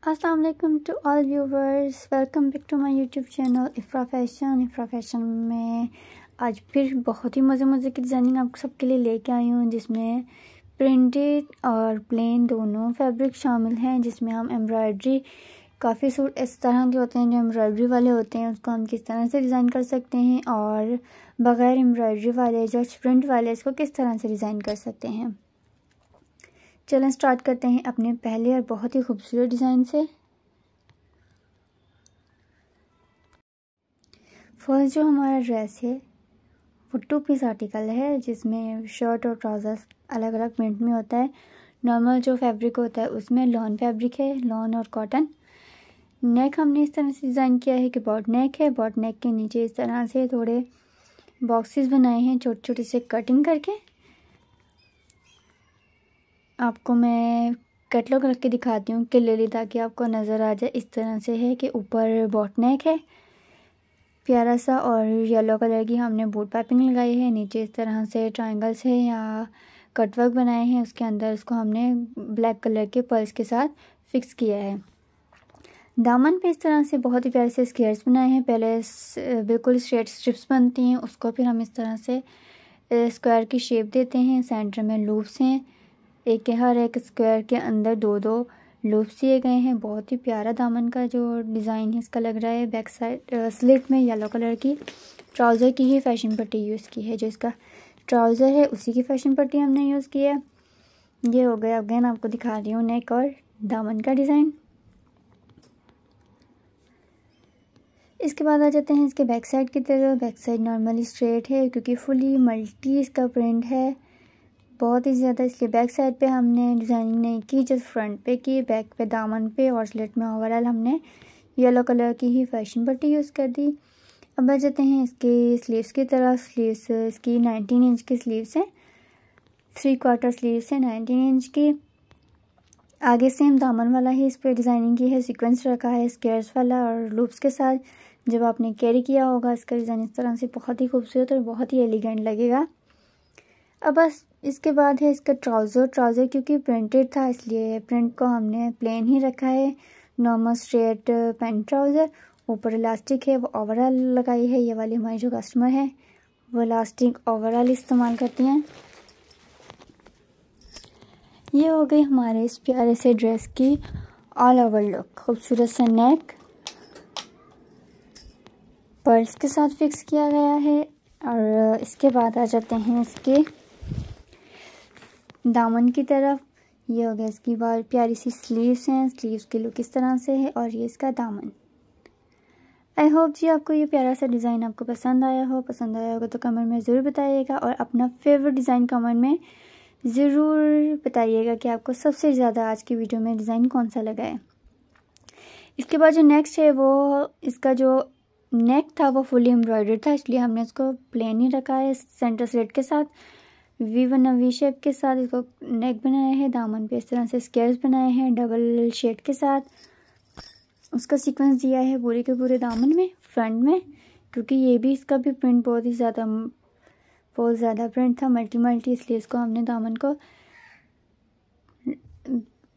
अस्सलाम वालेकुम to all viewers, welcome back to my YouTube channel Ifra fashion में आज फिर बहुत ही मज़े की डिज़ाइनिंग आप सबके लिए लेके आई हूँ, जिसमें प्रिंटेड और प्लेन दोनों फैब्रिक शामिल हैं। जिसमें हम एम्ब्रॉयडरी, काफ़ी सूट इस तरह के होते हैं जो एम्ब्रॉयडरी वाले होते हैं, उसको हम किस तरह से डिज़ाइन कर सकते हैं, और बग़ैर एम्ब्रॉयडरी वाले जस्ट प्रिंट वाले इसको किस तरह से डिज़ाइन कर सकते हैं। चलें स्टार्ट करते हैं अपने पहले और बहुत ही खूबसूरत डिज़ाइन से। फर्स्ट जो हमारा ड्रेस है वो 2 पीस आर्टिकल है, जिसमें शर्ट और ट्राउज़र्स अलग अलग प्रिंट में होता है। नॉर्मल जो फैब्रिक होता है उसमें लॉन फैब्रिक है, लॉन और कॉटन। नेक हमने इस तरह से डिज़ाइन किया है कि बॉट नेक है। बॉट नेक के नीचे इस तरह से थोड़े बॉक्सेस बनाए हैं छोटे छोटे से कटिंग करके। आपको मैं कैटलॉग रख के दिखाती हूँ क्लियरली ताकि आपको नज़र आ जाए। इस तरह से है कि ऊपर बॉट नेक है प्यारा सा, और येलो कलर की हमने बूट पाइपिंग लगाई है। नीचे इस तरह से ट्रायंगल्स है या कटवर्क बनाए हैं, उसके अंदर इसको हमने ब्लैक कलर के पर्ल्स के साथ फिक्स किया है। दामन पे इस तरह से बहुत ही प्यारे से स्क्वेयर्स बनाए हैं। पहले बिल्कुल स्ट्रेट स्ट्रिप्स बनती हैं, उसको फिर हम इस तरह से स्क्वायर की शेप देते हैं। सेंटर में लूप्स हैं, हर एक स्क्वायर के अंदर 2-2 लूप्स दिए गए हैं। बहुत ही प्यारा दामन का जो डिज़ाइन है इसका लग रहा है। बैक साइड स्लिट में येलो कलर की ट्राउज़र की ही फैशन पट्टी यूज़ की है। जो इसका ट्राउज़र है उसी की फैशन पट्टी हमने यूज़ की है। ये हो गया। अगेन आपको दिखा रही हूँ नेक और दामन का डिज़ाइन। इसके बाद आ जाते हैं इसके बैक साइड की तरफ। बैक साइड नॉर्मली स्ट्रेट है क्योंकि फुली मल्टी इसका प्रिंट है बहुत ही ज़्यादा, इसलिए बैक साइड पे हमने डिज़ाइनिंग नहीं की, जस्ट फ्रंट पे की। बैक पे दामन पे और स्लिट में ओवरऑल हमने येलो कलर की ही फैशन पट्टी यूज़ कर दी। अब आ जाते हैं इसके स्लीव्स की तरफ। स्लीव्स इसकी 19 इंच की स्लीव्स हैं, 3/4 स्लीव्स हैं 19 इंच की। आगे सेम दामन वाला ही इस पर डिज़ाइनिंग की है, सीक्वेंस रखा है स्केयर्स वाला और लूप्स के साथ। जब आपने कैरी किया होगा इसका डिज़ाइन इस तरह से बहुत ही खूबसूरत और बहुत ही एलिगेंट लगेगा। अब बस इसके बाद है इसका ट्राउज़र क्योंकि प्रिंटेड था इसलिए प्रिंट को हमने प्लेन ही रखा है। नॉर्मल स्ट्रेट पैंट ट्राउज़र, ऊपर इलास्टिक है वो ओवरऑल लगाई है। ये वाली हमारी जो कस्टमर है वो इलास्टिक ओवरऑल इस्तेमाल करती हैं। ये हो गई हमारे इस प्यारे से ड्रेस की ऑल ओवर लुक। खूबसूरत सा नेक पर्ल्स के साथ फिक्स किया गया है। और इसके बाद आ जाते हैं इसके दामन की तरफ। ये हो गया इसकी बार प्यारी सी स्लीव्स हैं। स्लीव्स की लुक इस तरह से है और ये इसका दामन। आई होप जी आपको ये प्यारा सा डिज़ाइन आपको पसंद आया हो। पसंद आया होगा तो कमेंट में ज़रूर बताइएगा, और अपना फेवरेट डिज़ाइन कमेंट में ज़रूर बताइएगा कि आपको सबसे ज़्यादा आज की वीडियो में डिज़ाइन कौन सा लगा है। इसके बाद जो नेक्स्ट है वो इसका जो नेक था वो फुली एम्ब्रॉयडर्ड था, इसलिए हमने इसको प्लेन ही रखा है। सेंटर स्लिट के साथ वी शेप के साथ इसको नेक बनाया है। दामन पे इस तरह से स्केयर्स बनाए हैं डबल शेड के साथ। उसका सीक्वेंस दिया है पूरे के पूरे दामन में फ्रंट में, क्योंकि ये भी इसका भी प्रिंट बहुत ज़्यादा प्रिंट था मल्टी, इसलिए इसको हमने दामन को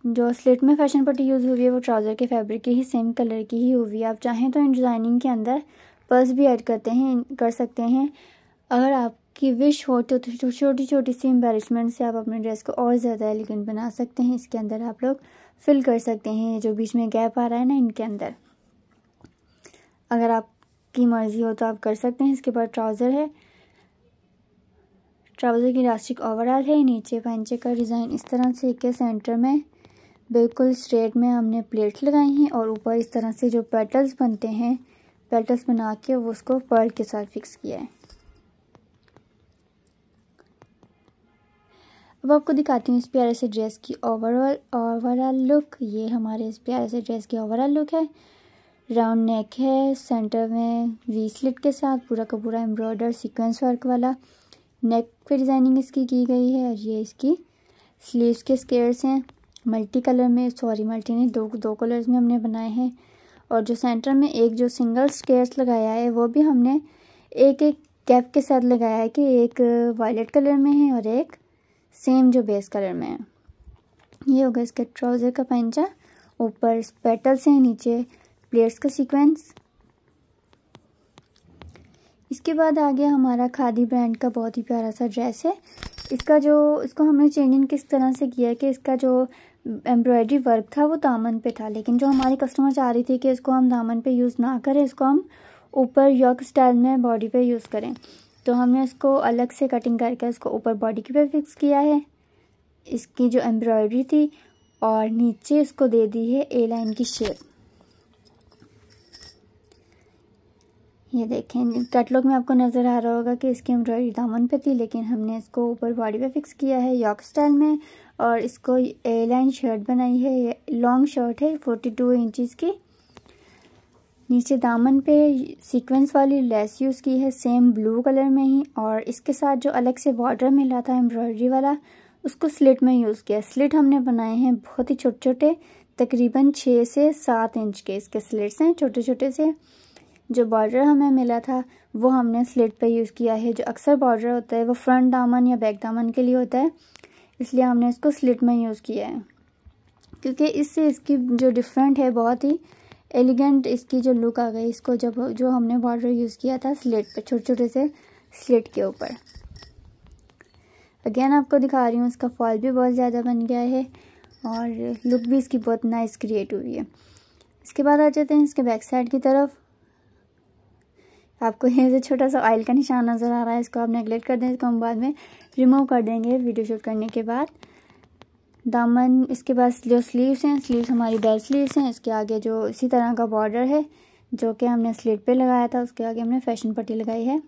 जो स्लिट में फैशन पट्टी यूज़ हुई है वो ट्राउज़र के फैब्रिक की ही सेम कलर की ही हुई है। आप चाहें तो इन डिज़ाइनिंग के अंदर पर्स भी ऐड कर सकते हैं। अगर आपकी विश हो तो छोटी छोटी सी एम्बेलिशमेंट से आप अपने ड्रेस को और ज़्यादा एलिगेंट बना सकते हैं। इसके अंदर आप लोग फिल कर सकते हैं जो बीच में गैप आ रहा है ना, इनके अंदर अगर आपकी मर्ज़ी हो तो आप कर सकते हैं। इसके बाद ट्राउज़र है, ट्राउज़र की इलास्टिक ओवरऑल है। नीचे पंचे का डिज़ाइन इस तरह से के सेंटर में बिल्कुल स्ट्रेट में हमने प्लेट्स लगाई हैं, और ऊपर इस तरह से जो पेटल्स बनते हैं पेटल्स बना के वो उसको पर्ल के साथ फिक्स किया है। अब आपको दिखाती हूँ इस प्यारे से ड्रेस की ओवरऑल लुक। ये हमारे इस प्यारे से ड्रेस की ओवरऑल लुक है। राउंड नेक है, सेंटर में वी स्लिट के साथ पूरा का पूरा एम्ब्रॉयडर सीक्वेंस वर्क वाला नेक पे डिज़ाइनिंग इसकी की गई है। और ये इसकी स्लीव्स के स्केयर्स हैं मल्टी कलर में, मल्टी नहीं दो कलर्स में हमने बनाए हैं। और जो सेंटर में एक जो सिंगल स्केयर्स लगाया है वो भी हमने एक कैप के साथ लगाया है कि एक वायलेट कलर में है और एक सेम जो बेस कलर में है। ये होगा इसका ट्राउज़र का पंचा, ऊपर पेटल्स हैं, नीचे प्लेट्स का सीक्वेंस। इसके बाद आ गया हमारा खादी ब्रांड का बहुत ही प्यारा सा ड्रेस है। इसको हमने चेंजिंग किस तरह से किया है कि इसका जो एम्ब्रॉयडरी वर्क था वो दामन पे था, लेकिन जो हमारी कस्टमर चाह रही थी कि इसको हम दामन पे यूज़ ना करें, इसको हम ऊपर यॉक स्टाइल में बॉडी पे यूज़ करें, तो हमने इसको अलग से कटिंग करके इसको ऊपर बॉडी के पे फिक्स किया है, इसकी जो एम्ब्रॉयडरी थी, और नीचे इसको दे दी है ए लाइन की शेप। ये देखें कैटलॉग में आपको नज़र आ रहा होगा कि इसकी एम्ब्रॉयडरी दामन पे थी, लेकिन हमने इसको ऊपर बॉडी पे फिक्स किया है यॉक स्टाइल में, और इसको ए लाइन शर्ट बनाई है। ये लॉन्ग शर्ट है 42 इंचज़ की। नीचे दामन पे सीक्वेंस वाली लेस यूज़ की है सेम ब्लू कलर में ही, और इसके साथ जो अलग से बॉर्डर मिला था एम्ब्रॉयडरी वाला उसको स्लिट में यूज़ किया। स्लिट हमने बनाए हैं बहुत ही छोटे छोटे, तकरीबन 6 से 7 इंच के इसके स्लिट्स हैं छोटे छोटे से। जो बॉर्डर हमें मिला था वो हमने स्लिट पे यूज़ किया है। जो अक्सर बॉर्डर होता है वो फ्रंट दामन या बैक दामन के लिए होता है, इसलिए हमने इसको स्लिट में यूज़ किया है, क्योंकि इससे इसकी जो डिफरेंट है, बहुत ही एलिगेंट इसकी जो लुक आ गई इसको जो हमने बॉर्डर यूज़ किया था स्लिट पे, छोटे छोटे से स्लिट के ऊपर। अगेन आपको दिखा रही हूँ, इसका फॉल भी बहुत ज़्यादा बन गया है और लुक भी इसकी बहुत नाइस क्रिएट हुई है। इसके बाद आ जाते हैं इसके बैक साइड की तरफ। आपको ये जो छोटा सा ऑयल का निशान नज़र आ रहा है, इसको आप नेगलेक्ट कर दें, इसको हम बाद में रिमूव कर देंगे वीडियो शूट करने के बाद। दामन, इसके बाद जो स्लीव्स हैं, स्लीव्स हमारी बेल स्लीव्स हैं। इसके आगे जो इसी तरह का बॉर्डर है जो कि हमने स्लिट पे लगाया था, उसके आगे हमने फैशन पट्टी लगाई है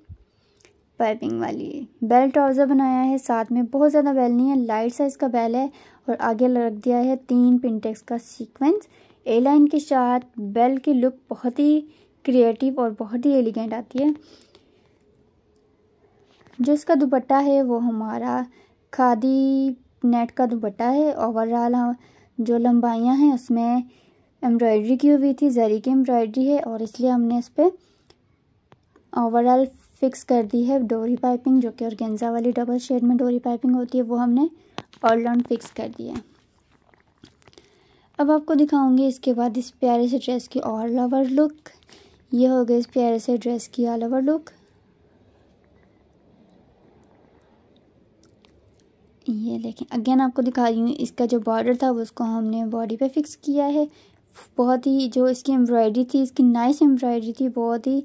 पाइपिंग वाली। बेल ट्राउज़र बनाया है, साथ में बहुत ज़्यादा बेल नहीं है, लाइट साइज़ का बेल है, और आगे लग दिया है 3 पिंटेक्स का सीक्वेंस। ए लाइन के साथ बेल की लुक बहुत ही क्रिएटिव और बहुत ही एलिगेंट आती है। जो इसका दुपट्टा है वो हमारा खादी नेट का दुपट्टा है। ओवरऑल जो लंबाइयाँ हैं उसमें एम्ब्रॉयडरी की हुई थी, जरी की एम्ब्रॉयडरी है, और इसलिए हमने इस पर ओवरऑल फिक्स कर दी है डोरी पाइपिंग, जो कि ऑर्गेन्जा वाली डबल शेड में डोरी पाइपिंग होती है, वो हमने ऑल राउंड फिक्स कर दी है। अब आपको दिखाऊंगी इसके बाद इस प्यारे से ड्रेस की ऑल ओवर लुक। ये हो गई इस प्यारे से ड्रेस की ऑल ओवर लुक। ये देखें, अगेन आपको दिखा रही हूँ, इसका जो बॉर्डर था वो उसको हमने बॉडी पे फिक्स किया है। बहुत ही जो इसकी एम्ब्रॉयडरी थी, इसकी नाइस एम्ब्रॉयडरी थी बहुत ही,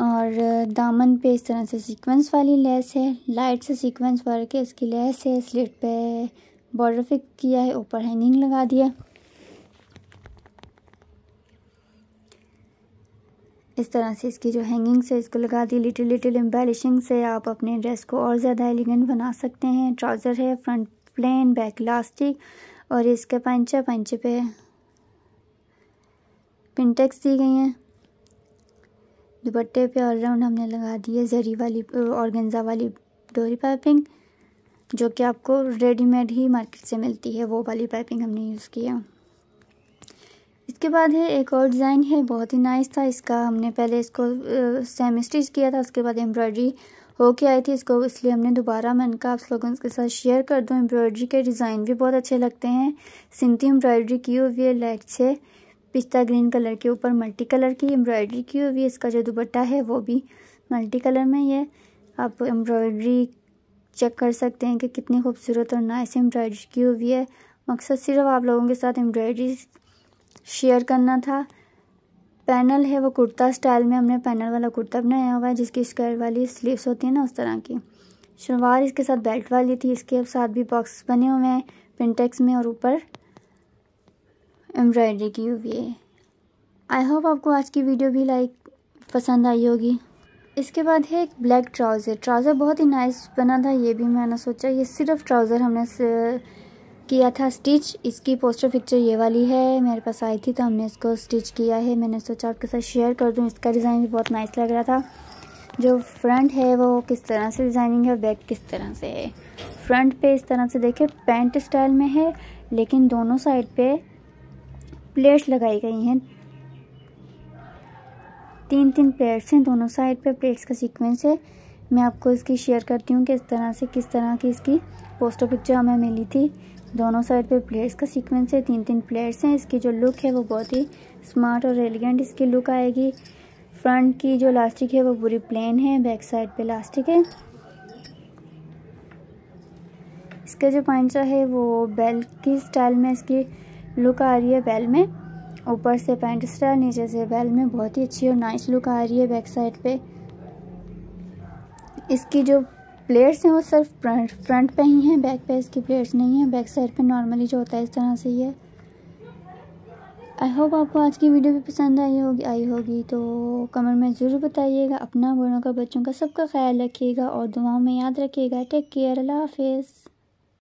और दामन पे इस तरह से सीक्वेंस वाली लेस है, लाइट से सीक्वेंस वर्क है, इसकी लेस है। स्लिट पे बॉर्डर फिक्स किया है, ऊपर हैंगिंग लगा दिया। इस तरह से इसकी जो हैंगिंग से इसको लगा दी। लिटिल लिटिल एम्बेलिशिंग से आप अपने ड्रेस को और ज़्यादा एलिगेंट बना सकते हैं। ट्राउज़र है, फ्रंट प्लेन, बैक इलास्टिक, और इसके पंचे पे पिनटेक्स दी गई हैं। दुपट्टे पे ऑल राउंड हमने लगा दी है जरी वाली ऑर्गेन्जा वाली डोरी पाइपिंग, जो कि आपको रेडीमेड ही मार्केट से मिलती है, वो वाली पाइपिंग हमने यूज़ किया। इसके बाद है एक और डिज़ाइन है, बहुत ही नाइस था। इसका हमने पहले इसको सेमी स्टिच किया था, उसके बाद एम्ब्रॉयडरी होके आई थी इसको, इसलिए हमने दोबारा मैंने कहा आप लोगों के साथ शेयर कर दूं। एम्ब्रॉयडरी के डिज़ाइन भी बहुत अच्छे लगते हैं। सिंथी एम्ब्रॉयडरी की हुई है, लाइट से पिस्ता ग्रीन कलर के ऊपर मल्टी कलर की एम्ब्रॉयडरी की हुई है। इसका जो दुपट्टा है वो भी मल्टी कलर में ही है। आप एम्ब्रॉयडरी चेक कर सकते हैं कि कितनी खूबसूरत और नाइस एम्ब्रॉयडरी की हुई है। मकसद सिर्फ आप लोगों के साथ एम्ब्रॉयडरी शेयर करना था। पैनल है वो कुर्ता स्टाइल में, हमने पैनल वाला कुर्ता बनाया हुआ है, जिसकी स्क्वायर वाली स्लीव्स होती है ना, उस तरह की। शलवार इसके साथ बेल्ट वाली थी, इसके साथ भी बॉक्स बने हुए हैं पिनटेक्स में, और ऊपर एम्ब्रॉयडरी की हुई है। आई होप आपको आज की वीडियो भी पसंद आई होगी। इसके बाद है एक ब्लैक ट्राउज़र बहुत ही नाइस बना था। ये भी मैंने सोचा ये सिर्फ ट्राउज़र हमने किया था स्टिच। इसकी पोस्टर पिक्चर ये वाली है, मेरे पास आई थी तो हमने इसको स्टिच किया है। मैंने सोचा आपके साथ शेयर कर दूं। इसका डिज़ाइन भी बहुत नाइस लग रहा था। जो फ्रंट है वो किस तरह से डिज़ाइनिंग है, बैक किस तरह से है। फ्रंट पे इस तरह से देखिए पैंट स्टाइल में है, लेकिन दोनों साइड पे प्लेट्स लगाई गई हैं। 3 प्लेट्स हैं दोनों साइड पे, प्लेट्स का सीक्वेंस है। मैं आपको इसकी शेयर करती हूँ कि किस तरह की इसकी पोस्टर पिक्चर हमें मिली थी। दोनों साइड पे प्लेट्स का सीक्वेंस है, 3-3 प्लेट्स हैं। इसकी जो लुक है वो बहुत ही स्मार्ट और एलिगेंट इसकी लुक आएगी। फ्रंट की जो लास्टिक है वो पूरी प्लेन है, बैक साइड पे लास्टिक है। इसका जो पैंचा है वो बेल की स्टाइल में इसकी लुक आ रही है। बेल में ऊपर से पैंट स्टाइल, नीचे से बेल में बहुत ही अच्छी और नाइस लुक आ रही है बैक साइड पे। इसकी जो प्लेट्स हैं वो सिर्फ फ्रंट पे ही हैं, बैक पे इसकी प्लेट्स नहीं है। बैक साइड पे नॉर्मली जो होता है इस तरह से ही है। आई होप आपको आज की वीडियो भी पसंद आई होगी तो कमेंट में ज़रूर बताइएगा। अपना, बड़ों का, बच्चों का, सबका ख्याल रखिएगा और दुआओं में याद रखिएगा। टेक केयर, अल्लाह हाफिज़।